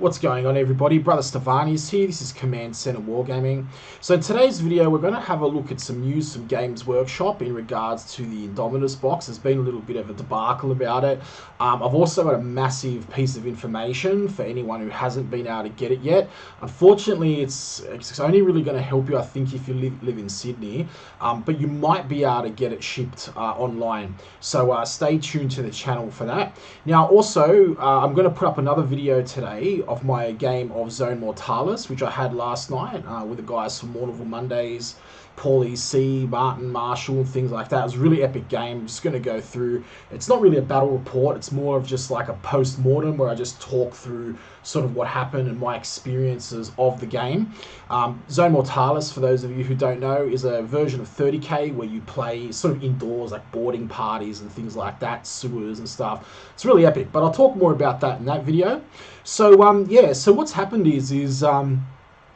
What's going on, everybody? Brother Stefani's here. This is Command Center Wargaming. So in today's video, we're going to have a look at some news from Games Workshop in regards to the Indomitus box. There's been a little bit of a debacle about it. I've also got a massive piece of information for anyone who hasn't been able to get it yet. Unfortunately, it's only really going to help you, I think, if you live in Sydney, but you might be able to get it shipped online. So stay tuned to the channel for that. Now, also, I'm going to put up another video today of my game of Zone Mortalis, which I had last night with the guys from Mournival Mondays, Paulie C, Martin, Marshall, and things like that. It was a really epic game. I'm just going to go through. It's not really a battle report. It's more of just like a post-mortem where I just talk through sort of what happened and my experiences of the game. Zone Mortalis, for those of you who don't know, is a version of 30k where you play sort of indoors, like boarding parties and things like that, sewers and stuff. It's really epic, but I'll talk more about that in that video. So yeah, so what's happened is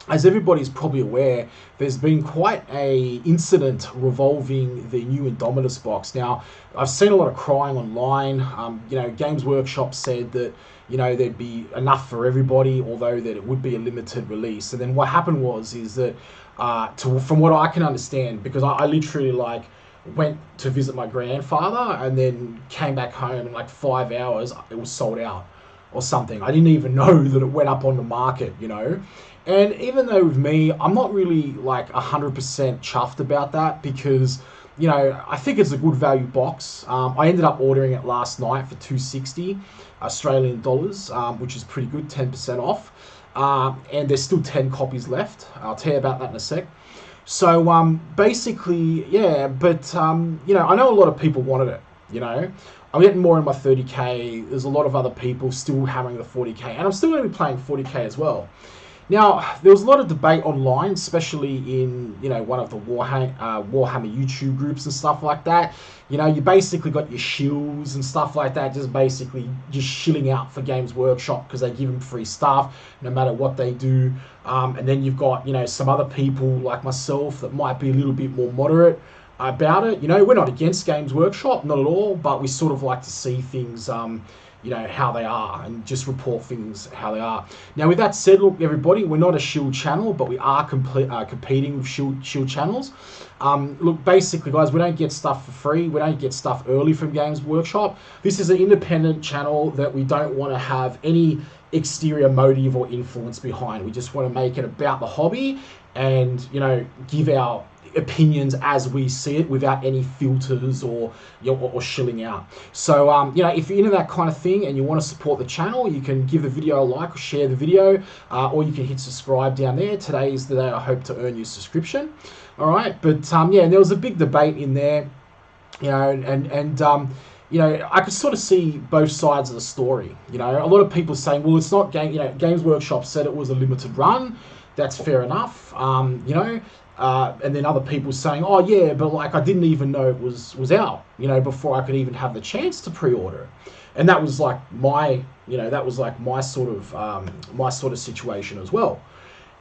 as everybody's probably aware, there's been quite a incident revolving the new Indomitus box. Now, I've seen a lot of crying online. You know, Games Workshop said that, you know, there'd be enough for everybody, although that it would be a limited release. And then what happened is that, from what I can understand, because I literally went to visit my grandfather and then came back home in like 5 hours, it was sold out or something. I didn't even know that it went up on the market, you know. And even though with me, I'm not really like 100% chuffed about that because, you know, I think it's a good value box. I ended up ordering it last night for $260 Australian dollars, which is pretty good, 10% off. And there's still 10 copies left. I'll tell you about that in a sec. So basically, yeah, but, you know, I know a lot of people wanted it, you know. I'm getting more in my 30k. There's a lot of other people still hammering the 40k, and I'm still going to be playing 40k as well. Now, there was a lot of debate online, especially in, you know, one of the Warhammer YouTube groups and stuff like that. You know, you basically got your shills and stuff like that, just shilling out for Games Workshop because they give them free stuff no matter what they do. And then you've got, you know, some other people like myself that might be a little bit more moderate about it. You know, we're not against Games Workshop, not at all, but we sort of like to see things, you know, how they are and just report things how they are. Now, with that said, look, everybody, we're not a shield channel, but we are competing with shield channels. Look, basically, guys, we don't get stuff for free. We don't get stuff early from Games Workshop. This is an independent channel that we don't want to have any exterior motive or influence behind. We just want to make it about the hobby and, you know, give our opinions as we see it without any filters or shilling out. So you know, if you're into that kind of thing and you want to support the channel, you can give the video a like or share the video, or you can hit subscribe down there. Today is the day I hope to earn your subscription. All right, but yeah, there was a big debate in there, you know, and you know, I could sort of see both sides of the story. You know, a lot of people saying, well, it's not you know, Games Workshop said it was a limited run. That's fair enough. You know. And then other people saying, oh yeah, but like I didn't even know it was out, you know, before I could even have the chance to pre-order it. And that was like my, you know, that was like my sort of situation as well.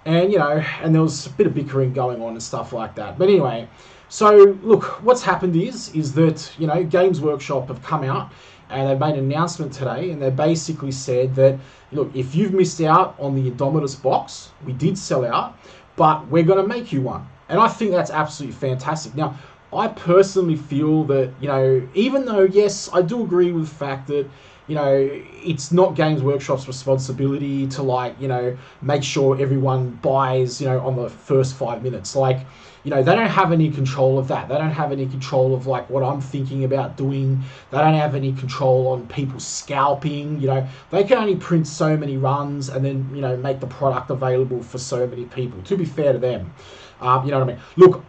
And, you know, and there was a bit of bickering going on and stuff like that. But anyway, so look, what's happened is that, you know, Games Workshop have come out and they've made an announcement today, and they basically said that, look, if you've missed out on the Indomitus box, we did sell out, but we're going to make you one. And I think that's absolutely fantastic. Now, I personally feel that, you know, even though, yes, I do agree with the fact that, you know, it's not Games Workshop's responsibility to, like, you know, make sure everyone buys, you know, on the first 5 minutes. Like, you know, they don't have any control of that. They don't have any control of, like, what I'm thinking about doing. They don't have any control on people scalping. You know, they can only print so many runs and then, you know, make the product available for so many people, to be fair to them. You know what I mean? Look,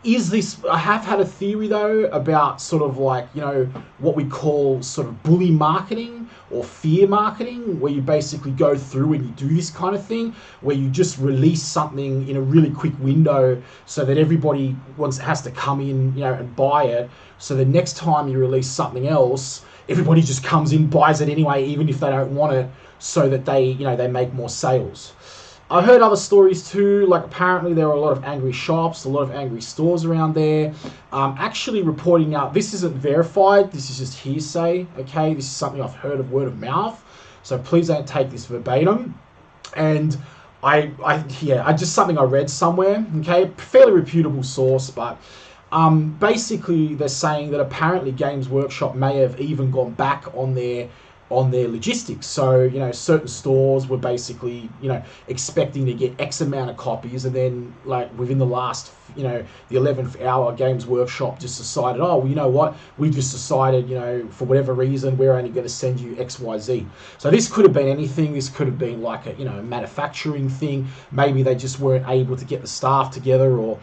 I have had a theory though about sort of like, you know, what we call sort of bully marketing or fear marketing, where you basically go through and you do this kind of thing, where you just release something in a really quick window so that everybody has to come in, you know, and buy it. So the next time you release something else, everybody just comes in, buys it anyway, even if they don't want it, so that they, you know, they make more sales. I heard other stories too, like apparently there are a lot of angry shops, a lot of angry stores around there, actually reporting out, this isn't verified, this is just hearsay, okay, this is something I've heard of word of mouth, so please don't take this verbatim, And I just something I read somewhere, okay, fairly reputable source, but basically they're saying that apparently Games Workshop may have even gone back on their logistics. So, you know, certain stores were basically, you know, expecting to get X amount of copies, and then like within the last, you know, the 11th hour, Games Workshop just decided, oh, well, you know what, we just decided, you know, for whatever reason, we're only going to send you XYZ. So this could have been anything. This could have been like a, you know, manufacturing thing. Maybe they just weren't able to get the staff together, or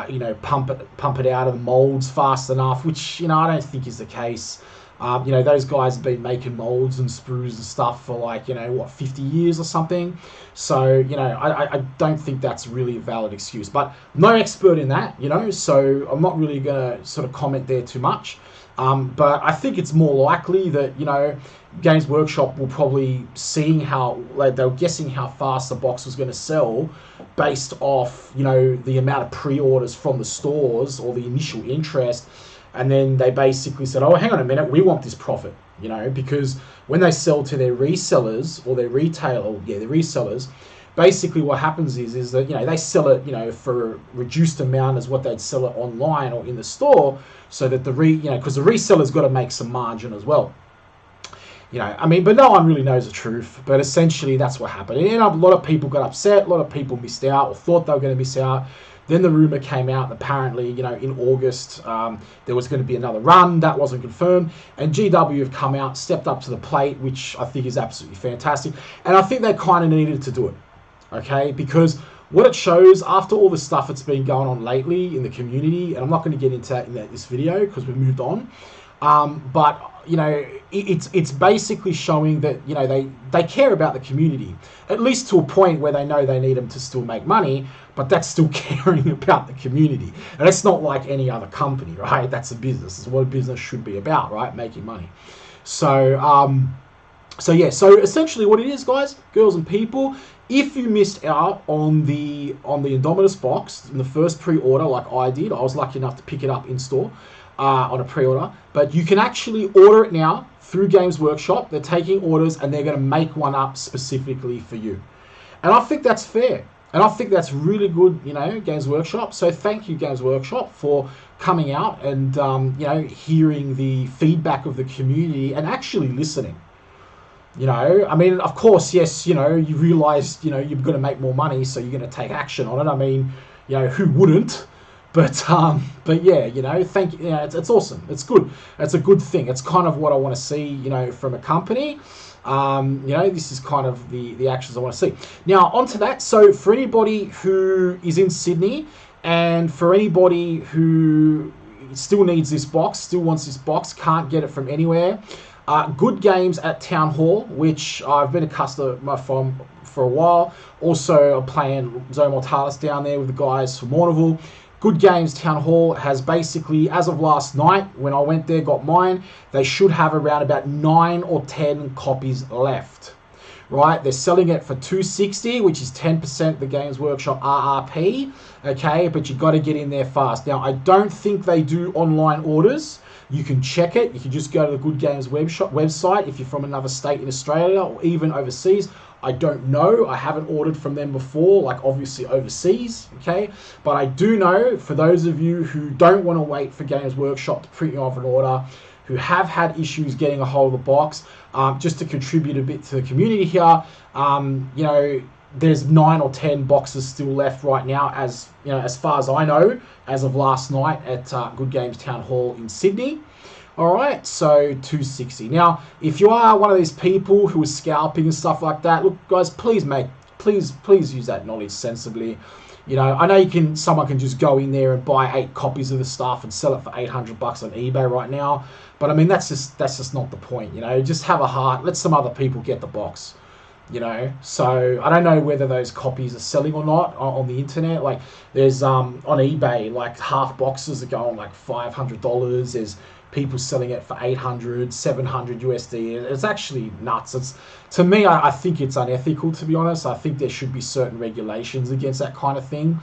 you know, pump it out of the molds fast enough, which, you know, I don't think is the case. You know, those guys have been making molds and sprues and stuff for like, you know, what, 50 years or something. So, you know, I don't think that's really a valid excuse. But I'm no expert in that, you know, so I'm not really going to sort of comment there too much. But I think it's more likely that, you know, Games Workshop will probably seeing how, like, they were guessing how fast the box was going to sell based off, you know, the amount of pre-orders from the stores or the initial interest. And then they basically said, oh, hang on a minute, we want this profit, you know, because when they sell to their resellers or their their resellers, basically what happens is that, you know, they sell it, you know, for a reduced amount as what they'd sell it online or in the store, so that because the reseller's got to make some margin as well. You know, I mean, but no one really knows the truth. But essentially, that's what happened. And a lot of people got upset. A lot of people missed out or thought they were going to miss out. Then the rumor came out that apparently, you know, in August, there was going to be another run. That wasn't confirmed. And GW have come out, stepped up to the plate, which I think is absolutely fantastic. And I think they kind of needed to do it, okay? Because what it shows, after all the stuff that's been going on lately in the community, and I'm not going to get into that in this video because we've moved on, but, you know, it's basically showing that, you know, they care about the community, at least to a point where they know they need them to still make money, but that's still caring about the community. And it's not like any other company, right? That's a business. It's what a business should be about, right? Making money. So, yeah, so essentially what it is, guys, girls and people, if you missed out on the Indomitus box in the first pre-order like I did, I was lucky enough to pick it up in store on a pre-order, but you can actually order it now through Games Workshop. They're taking orders and they're going to make one up specifically for you. And I think that's fair. And I think that's really good, you know, Games Workshop. So thank you, Games Workshop, for coming out and, you know, hearing the feedback of the community and actually listening. You know, I mean, of course, yes, you know, you realize, you know, you're going to make more money, so you're going to take action on it. I mean, you know, who wouldn't? But yeah, you know, thank you. You know, it's awesome. It's good. It's a good thing. It's kind of what I want to see, you know, from a company. You know, this is kind of the actions I want to see. Now, onto that. So for anybody who is in Sydney, and for anybody who still needs this box, still wants this box, can't get it from anywhere, Good Games at Town Hall, which I've been a customer from for a while. Also, I'm playing Zone Mortalis down there with the guys from Warhmmer. Good Games Town Hall has basically, as of last night, when I went there, got mine, they should have around about 9 or 10 copies left. Right, they're selling it for $260, which is 10% the Games Workshop RRP, okay, but you got to get in there fast. Now, I don't think they do online orders. You can check it. You can just go to the Good Games website if you're from another state in Australia or even overseas. I don't know. I haven't ordered from them before, like obviously overseas, okay? But I do know, for those of you who don't want to wait for Games Workshop to print you off an order, who have had issues getting a hold of the box, just to contribute a bit to the community here, you know, there's 9 or 10 boxes still left right now, as you know, as far as I know, as of last night at Good Games Town Hall in Sydney. All right, so $260. Now, if you are one of these people who is scalping and stuff like that, look, guys, please use that knowledge sensibly. You know, I know someone can just go in there and buy 8 copies of the stuff and sell it for $800 on eBay right now. But I mean, that's just not the point. You know, just have a heart. Let some other people get the box. You know, so I don't know whether those copies are selling or not on the internet. Like, there's on eBay, like half boxes are going like $500. There's people selling it for 800, 700 USD. It's actually nuts. To me, I think it's unethical, to be honest. I think there should be certain regulations against that kind of thing.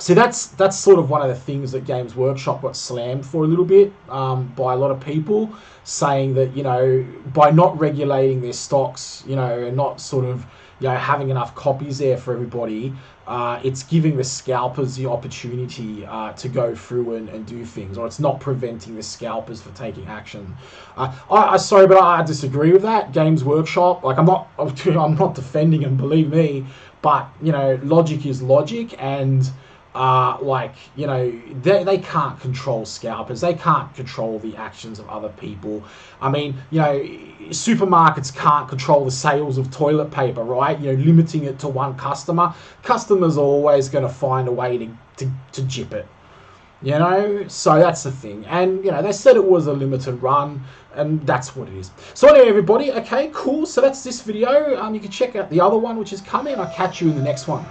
See, that's sort of one of the things that Games Workshop got slammed for a little bit by a lot of people, saying that, you know, by not regulating their stocks, you know, and not sort of, you know, having enough copies there for everybody, it's giving the scalpers the opportunity to go through and do things, or it's not preventing the scalpers for taking action. Sorry, but I disagree with that. Games Workshop, like I'm not defending them, believe me, but you know, logic is logic, and like, you know, they can't control scalpers. They can't control the actions of other people. I mean, you know, supermarkets can't control the sales of toilet paper, right? You know, limiting it to one customer. Customers are always going to find a way to jip it. You know, so that's the thing. And, you know, they said it was a limited run, and that's what it is. So anyway, everybody, okay, cool. So that's this video. You can check out the other one, which is coming. I'll catch you in the next one.